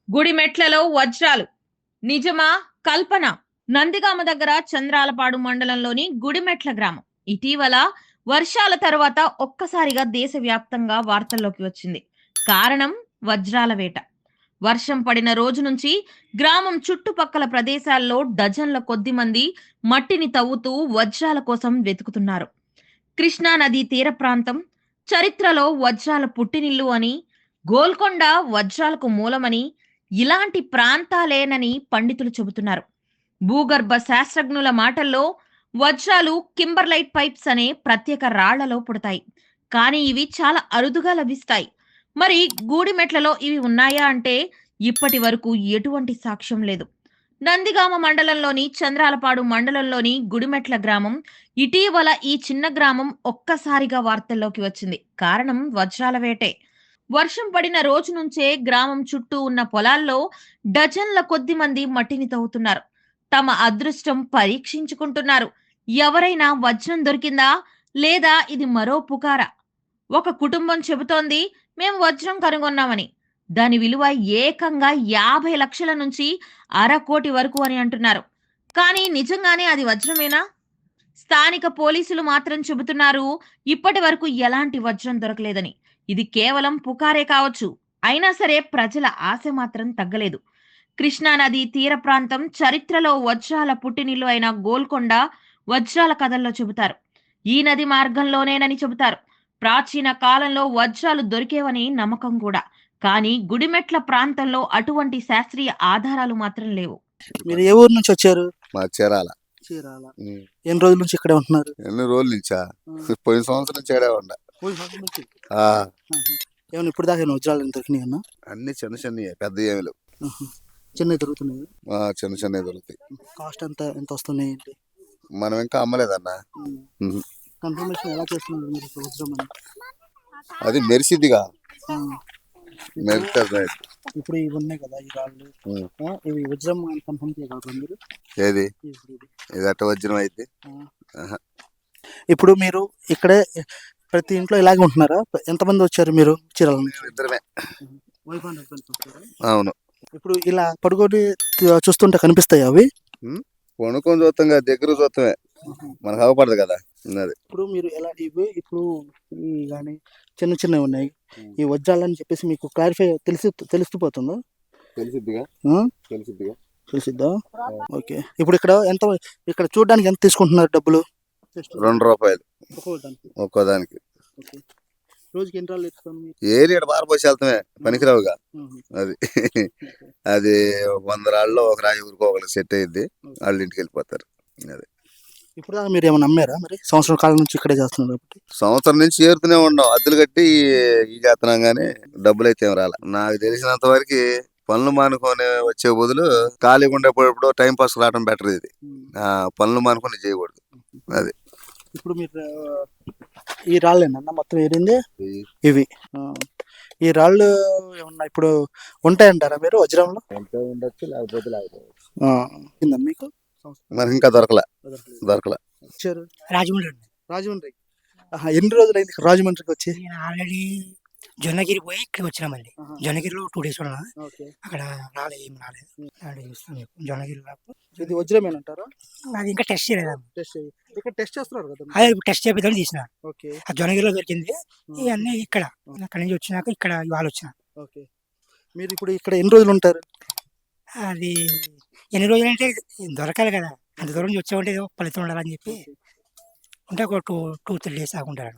గుడిమెట్లలో వజ్రాలు నిజమా? కల్పన? నందిగామ దగ్గర చంద్రాలపాడు మండలంలోని గుడిమెట్ల గ్రామం ఇటీవల వర్షాల తర్వాత ఒక్కసారిగా దేశవ్యాప్తంగా వార్తల్లోకి వచ్చింది. కారణం వజ్రాల వేట. వర్షం పడిన రోజు నుంచి గ్రామం చుట్టుపక్కల ప్రదేశాల్లో డజన్ల కొద్ది మంది మట్టిని తవ్వుతూ వజ్రాల కోసం వెతుకుతున్నారు. కృష్ణా నదీ తీర ప్రాంతం చరిత్రలో వజ్రాల పుట్టినిల్లు అని, గోల్కొండ వజ్రాలకు మూలమని, ఇలాంటి ప్రాంతాలేనని పండితులు చెబుతున్నారు. భూగర్భ శాస్త్రజ్ఞుల మాటల్లో వజ్రాలు కింబర్లైట్ పైప్స్ అనే ప్రత్యేక రాళ్లలో పుడతాయి. కానీ ఇవి చాలా అరుదుగా లభిస్తాయి. మరి గూడిమెట్లలో ఇవి ఉన్నాయా అంటే ఇప్పటి వరకు ఎటువంటి సాక్ష్యం లేదు. నందిగామ మండలంలోని చంద్రాలపాడు మండలంలోని గుడిమెట్ల గ్రామం ఇటీవల ఈ చిన్న గ్రామం ఒక్కసారిగా వార్తల్లోకి వచ్చింది. కారణం వజ్రాల వేటే. వర్షం పడిన రోజు నుంచే గ్రామం చుట్టూ ఉన్న పొలాల్లో డజన్ల కొద్ది మంది మట్టిని తవ్వుతున్నారు. తమ అదృష్టం పరీక్షించుకుంటున్నారు. ఎవరైనా వజ్రం దొరికిందా లేదా ఇది మరో పుకారా? ఒక కుటుంబం చెబుతోంది మేం వజ్రం కనుగొన్నామని. దాని విలువ ఏకంగా 50 లక్షల నుంచి అరకోటి వరకు అని అంటున్నారు. కానీ నిజంగానే అది వజ్రమేనా? స్థానిక పోలీసులు మాత్రం చెబుతున్నారు ఇప్పటి వరకు ఎలాంటి వజ్రం దొరకలేదని. ఇది కేవలం పుకారే కావచ్చు. అయినా సరే ప్రజల ఆశ మాత్రం తగ్గలేదు. కృష్ణా నది తీర ప్రాంతం చరిత్రలో వజ్రాల పుట్టినిల్లు అయిన గోల్కొండ వజ్రాల కథల్లో చెబుతారు. ఈ నది మార్గంలోనేనని చెబుతారు. ప్రాచీన కాలంలో వజ్రాలు దొరికేవని నమ్మకం కూడా. కానీ గుడిమెట్ల ప్రాంతంలో అటువంటి శాస్త్రీయ ఆధారాలు మాత్రం లేవు. మీరు ఏ ఊరు నుంచి వచ్చారు? మా చీరాల. చీరాల. ఎన్ని రోజుల నుంచి ఇక్కడే ఉంటున్నారు? ఎన్ని రోజుల నుంచా? పోయిన సంవత్సరం నుంచి ఇక్కడే ఉండ. ఏమన్నా ఇప్పుడు దాకా వజ్రాలు దొరికినాయి అన్న? అన్ని చిన్న చిన్న పెద్ద ఏమి లేవు. చిన్నవి దొరుకుతున్నాయి. చిన్న చిన్నవి దొరుకుతాయి. కాస్ట్ ఎంత వస్తున్నాయి ఏంటి? మనం ఇంకా అమ్మలేదన్న. కన్ఫర్మేషన్ ఎలా చేస్తున్నారు మీరు వజ్రం అని? అది మెరిసిద్దిగా మెరుస్తుంది. ఇప్పుడు ఇవి ఉన్నాయి కదా ఈ రాళ్ళు, ఇవి వజ్రం కన్ఫర్మ్ చేయగలరు మీరు? ఏది ఇది అట్ట వజ్రం అయితే? ఇప్పుడు మీరు ఇక్కడే ప్రతి ఇంట్లో ఇలాగే ఉంటున్నారా? ఎంతమంది వచ్చారు మీరు చీరాల నుంచి? ఇద్దరమే. అవును. ఇప్పుడు ఇలా పడుకొని చూస్తుంటే కనిపిస్తాయి అవి? కొనుక్కొని చూస్తాం కదా, దగ్గర చూస్తామే, మనకు అవపడదు కదా. అది ఇప్పుడు మీరు ఎలా ఇవి ఇప్పుడు కానీ చిన్న చిన్నవి ఉన్నాయి ఈ వజ్రాలని చెప్పేసి మీకు క్లారిఫై తెలిసిపోతుందా? తెలిసిద్దా? ఓకే. ఇప్పుడు ఇక్కడ చూడడానికి ఎంత తీసుకుంటున్నారు డబ్బులు? ₹2 ఒక్కోదానికి. రోజుకి ఎన్ని రాళ్ళు ఎత్తుతాం? ఏరియా బారపోసి వెళ్తామే, పనికిరావుగా. అది అది 100 రాళ్ళలో ఒక రాయి ఊరుకోగలరు, సెట్ అయ్యింది, వాళ్ళ ఇంటికి వెళ్ళిపోతారు. అది ఇప్పుడు మీరు ఏమైనా నమ్మారా? మరి సంవత్సరం కాలం నుంచి ఇక్కడే చేస్తున్నారు కాబట్టి. సంవత్సరం నుంచి చేరుతూనే ఉన్నాం, అద్దెలు కట్టి ఈ చేస్తున్నాం, కానీ డబ్బులు అయితే ఏం రాలే. నాకు తెలిసినంత వరకు పనులు మానుకొని వచ్చే బదులు ఖాళీగా ఉండేటప్పుడు టైం పాస్ రావడం బెటర్. ఇది పనులు మానుకొని చేయకూడదు. అది ఇప్పుడు మీరు ఈ రాళ్ళేనన్నా మొత్తం ఏరింది ఇవి? ఈ రాళ్ళు ఏమన్నా ఇప్పుడు ఉంటాయంటారా మీరు వజ్రంలో? ఉండొచ్చు, లేకపోతే లేకపోవచ్చు. మీకు మనకి ఇంకా దొరకలే. రాజమండ్రి. ఎన్ని రోజులు అయింది రాజమండ్రికి వచ్చి? ఆల్రెడీ జొన్నగిరి పోయి ఇక్కడ వచ్చినా. మళ్ళీ జొన్నగిరిలో 2 days ఉన్నా. అక్కడ ఏం రాలేదు. జొన్నగిరిలో ఇది వజ్రమేనంటారా? అది ఇంకా టెస్ట్ చేయలేదు. ఇక్కడ టెస్ట్ చేస్తున్నారు కదా? అదే టెస్ట్ చేపిద్దామని తీసిన. ఆ జొన్నగిరిలో దొరికింది. ఇవన్నీ అక్కడ నుంచి వచ్చినాక ఇక్కడ ఇవాళ వచ్చిన. మీరు ఇప్పుడు ఇక్కడ ఎన్ని రోజులు ఉంటారు? అది ఎన్ని రోజులు అంటే దొరకాలి కదా, అంత దూరం నుంచి వచ్చామంటే ఏదో ఫలితం ఉండాలని చెప్పి ఉంటే ఒక 2-3 days ఆగుంటారు.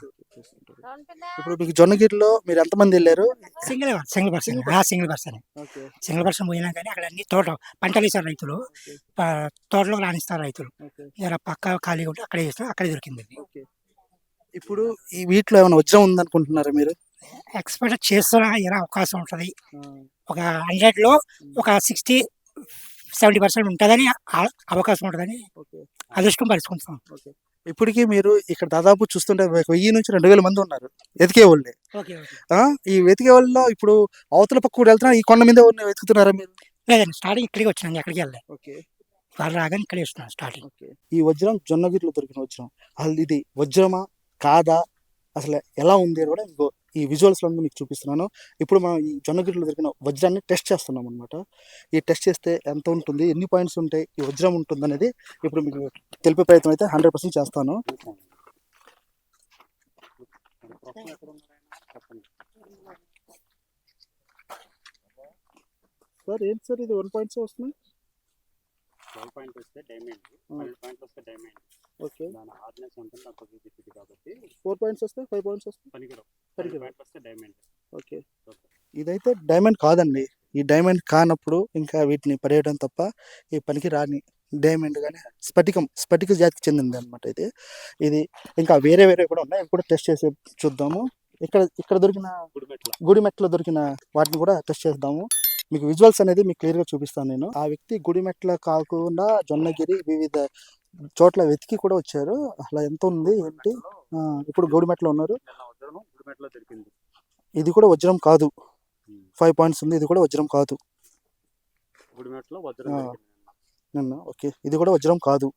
ఇప్పుడు మీకు జొన్నగిరిలో మీరు ఎంతమంది వెళ్ళారు? సింగిల్ పర్సన్ పోయినా కానీ అక్కడ అన్ని పంటలు వేస్తారు రైతులు, తోటలో రాణిస్తారు రైతులు. ఇలా పక్క ఖాళీగా ఉంటే అక్కడే చేస్తారు, అక్కడే దొరికింది. ఇప్పుడు ఈ వీటిలో ఏమైనా వజ్రం ఉందనుకుంటున్నారా మీరు? ఎక్స్పెక్ట్ చేస్తున్నా ఎలా అవకాశం ఉంటుంది. ఒక 100లో ఒక 60-70% ఉంటుందని అవకాశం ఉంటుందని అదృష్టం పరుచుకుంటున్నాం. ఇప్పటికీ మీరు ఇక్కడ దాదాపు చూస్తుంటే 1000 నుంచి 2000 మంది ఉన్నారు వెతికే వాళ్ళే. ఈ వెతికే వాళ్ళలో ఇప్పుడు అవతల పక్క కూడా వెళ్తున్నా, ఈ కొండ మీద వెతుకుతున్నారా మీరు? లేదండి, స్టార్టింగ్ ఇక్కడికి వచ్చినాను, ఎక్కడికి వెళ్ళలేదు. వాళ్ళు రాగానే ఇక్కడే వస్తున్నాను స్టార్టింగ్. ఈ వజ్రం జొన్నగిరిలో దొరికిన వజ్రం, అసలు ఇది వజ్రమా కాదా, అసలు ఎలా ఉంది కూడా ఈ విజువల్స్లో మీకు చూపిస్తున్నాను. ఇప్పుడు మనం ఈ జొన్నగిరిలో దొరికిన వజ్రాన్ని టెస్ట్ చేస్తున్నాం అనమాట. ఈ టెస్ట్ చేస్తే ఎంత ఉంటుంది, ఎన్ని పాయింట్స్ ఉంటాయి, ఈ వజ్రం ఉంటుంది అనేది ఇప్పుడు మీకు తెలిపే ప్రయత్నం అయితే 100% చేస్తాను. సార్ ఏంటి సార్ ఇది 1 పాయింట్స్ వస్తుంది? 12 పాయింట్ వస్తే డైమండ్, 12 పాయింట్ వస్తే డైమండ్. ఓకే, దాని హార్డ్నెస్ ఉంటుంది తక్కువ కాబట్టి 4 పాయింట్స్ వస్తే 5 పాయింట్స్ వస్తాయి. పనికిరావు. 12 పనికిరావు. పాయింట్ వస్తే డైమండ్. ఓకే, ఇదైతే డైమండ్ కాదండి. ఈ డైమండ్ కానప్పుడు ఇంకా వీటిని పడేయడం తప్ప ఈ పనికి రాని డైమండ్ కానీ స్ఫటిక జాతికి చెందింది అనమాట ఇది. ఇంకా వేరే కూడా ఉన్నాయి, అవి కూడా టెస్ట్ చేసి చూద్దాము. ఇక్కడ దొరికిన గుడిమెట్లో దొరికిన వాటిని కూడా టెస్ట్ చేద్దాము. మీకు విజువల్స్ అనేది మీకు క్లియర్గా చూపిస్తాను నేను. ఆ వ్యక్తి గుడిమెట్ల కాకుండా జొన్నగిరి వివిధ చోట్ల వెతికి కూడా వచ్చారు. అలా ఎంత ఉంది ఏంటి, ఇప్పుడు గుడిమెట్లో ఉన్నారు. ఇది కూడా వజ్రం కాదు, 5 పాయింట్స్ ఉంది. ఇది కూడా వజ్రం కాదు నిన్న. ఓకే, ఇది కూడా వజ్రం కాదు,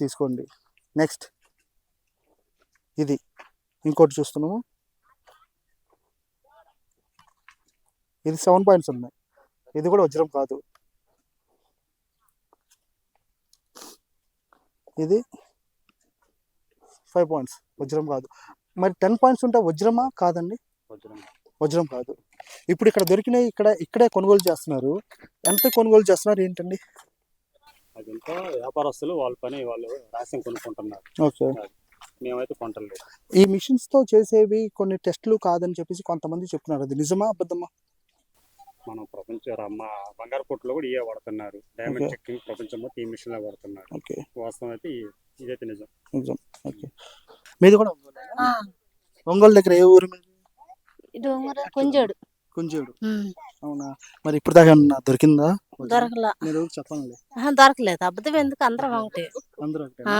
తీసుకోండి. నెక్స్ట్ ఇది ఇంకోటి చూస్తున్నాము. ఇది 7 పాయింట్స్ ఉన్నాయి. ఇది కూడా వజ్రం కాదు. ఇది 5 పాయింట్స్, వజ్రం కాదు. మరి 10 పాయింట్స్ ఉంటే వజ్రమా కాదండి? వజ్రం కాదు. ఇప్పుడు ఇక్కడ దొరికినాయి ఇక్కడే కొనుగోలు చేస్తున్నారు. ఎంత కొనుగోలు చేస్తున్నారు ఏంటండి? అదంతా వ్యాపారస్తులు వాళ్ళ పని వాళ్ళు రహస్యం కొనుక్కుంటున్నారు. ఓకే, మేమైతే కొంటలేదు. ఈ మిషన్స్ తో చేసేవి కొన్ని టెస్టులు కాదని చెప్పేసి కొంతమంది చెప్తున్నారు. అది నిజమా అబద్ధమా? మనం బంగారు పొట్టులో కూడా ఇవే వాడుతున్నారు. డైమండ్ చెక్కింగ్ ప్రపంచం మొత్తం ఈ మిషన్ వాడుతున్నారు. ఓకే, వాస్తవం అయితే ఇదైతే నిజం. ఓకే, మీది కూడా ఒంగోలు దగ్గర ఏ ఊరు మీది? కొంజేడు. అవునా, మరి ఇప్పుడు దాకా ఏమన్నా దొరికిందా? మీరు చెప్పండి. దొరకలేదు. అబద్ధం ఎందుకు, అందరం ఒకటి. అందరూ ఒకటేనా?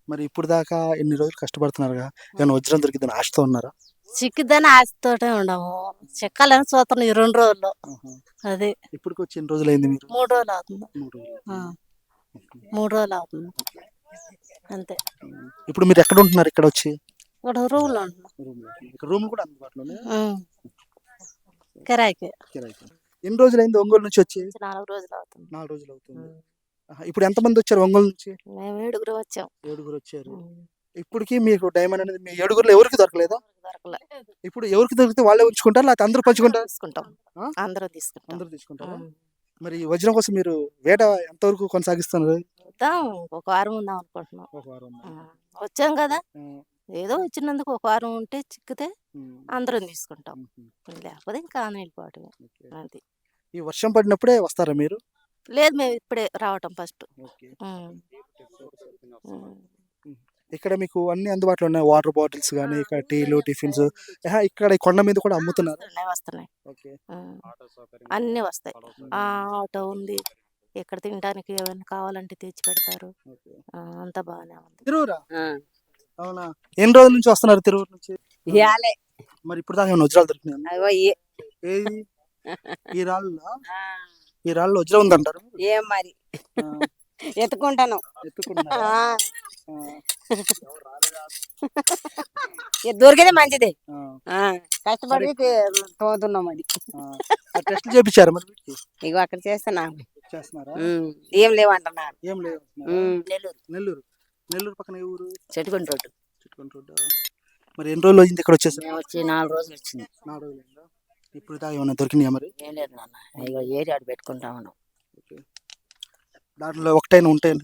మరి ఇప్పుడు దాకా ఎన్ని రోజులు కష్టపడుతున్నారుగా, ఏమైనా వజ్రం దొరికిందని ఆశతో ఉన్నారా? చిక్కిద్దని ఆశతోటే ఉండము, చిక్కాలని చూస్తున్నాం ఈ 2 రోజుల్లో. అది ఇప్పటికి వచ్చి ఎన్ని రోజులు అయింది మీరు? 3 రోజులు అవుతుంది. 3 రోజులు అవుతుంది అంతే. ఇప్పుడు మీరు ఎక్కడ ఉంటున్నారు? ఇక్కడ వచ్చి ఇక్కడ రూమ్ లో ఉంటున్నాం. ఇక్కడ రూమ్ కూడా అందుబాటులోనే? కిరాయికి. ఎన్ని రోజులు అయింది ఒంగోలు నుంచి వచ్చి? 4 రోజులు అవుతుంది. 4 రోజులు అవుతుంది. ఇప్పుడు ఎంతమంది వచ్చారు ఒంగోలు నుంచి? మేము 7 వచ్చాం. 7 వచ్చారు. ఇప్పటికి మీకు డైమండ్ అనేది మీ 7 ఎవరికి దొరకలేదా? దొరకలే. ఇప్పుడు ఎవరికి దొరికితే వాళ్ళే ఉంచుకుంటారు, లేకపోతే అందరూ పంచుకుంటారు? తీసుకుంటాం, అందరూ తీసుకుంటాం. అందరూ తీసుకుంటారు. మరి ఈ వజ్రం కోసం మీరు వేట ఎంతవరకు కొనసాగిస్తున్నారు? ఒక వారం ఉందాం అనుకుంటున్నాం. వచ్చాం కదా, ఏదో వచ్చినందుకు ఒక వారం ఉంటే చిక్కితే అందరం తీసుకుంటాం, లేకపోతే ఇంకా వెళ్ళిపోవటమే. అది. ఈ వర్షం పడినప్పుడే వస్తారా మీరు? లేదు, మేము ఇప్పుడే రావటం ఫస్ట్. ఇక్కడ మీకు అన్ని అందుబాటులో ఉన్నాయి, వాటర్ బాటిల్స్ కానీ, ఇక్కడ టీలు, టిఫిన్స్, ఇక్కడ కొండ మీద కూడా అమ్ముతున్నారు. వస్తున్నాయి, అన్ని వస్తాయి. ఆటో ఉంది, ఇక్కడ తినడానికి ఏమైనా కావాలంటే తెచ్చి పెడతారు. అంతా బాగానే ఉంది. తిరువురా? అవునా, ఎన్ని రోజుల నుంచి వస్తున్నారు తిరువురు నుంచి? మరి ఇప్పుడు దాకా ఏమైనా వజ్రాలు దొరికినాయి? ఏది ఈ రాళ్ళు వజ్రం ఉందంటారు? ఏం మరి ఎత్తుకుంటాను. దొరికితే మంచిదే, కష్టపడి తోతున్నాం. అది టెస్ట్ చేయించారు మరి? ఇగో అక్కడ చేస్తున్నా. చేస్తున్నారా? ఏం లేవంటున్నారు. ఏం లేవు. నెల్లూరు పక్కన ఏ ఊరు? చెట్టుకొని రోడ్డు. మరి ఎన్ని రోజులు అయింది ఇక్కడ వచ్చేసి? వచ్చి 4 రోజులు వచ్చింది. 4 రోజులు అయిందా? ఇప్పుడు దాకా ఏమైనా దొరికినాయా మరి? ఏం లేదు నాన్న, ఇగో ఏరియా పెట్టుకుంటా ఉన్నాం. దాంట్లో ఒకటైనా ఉంటాయి.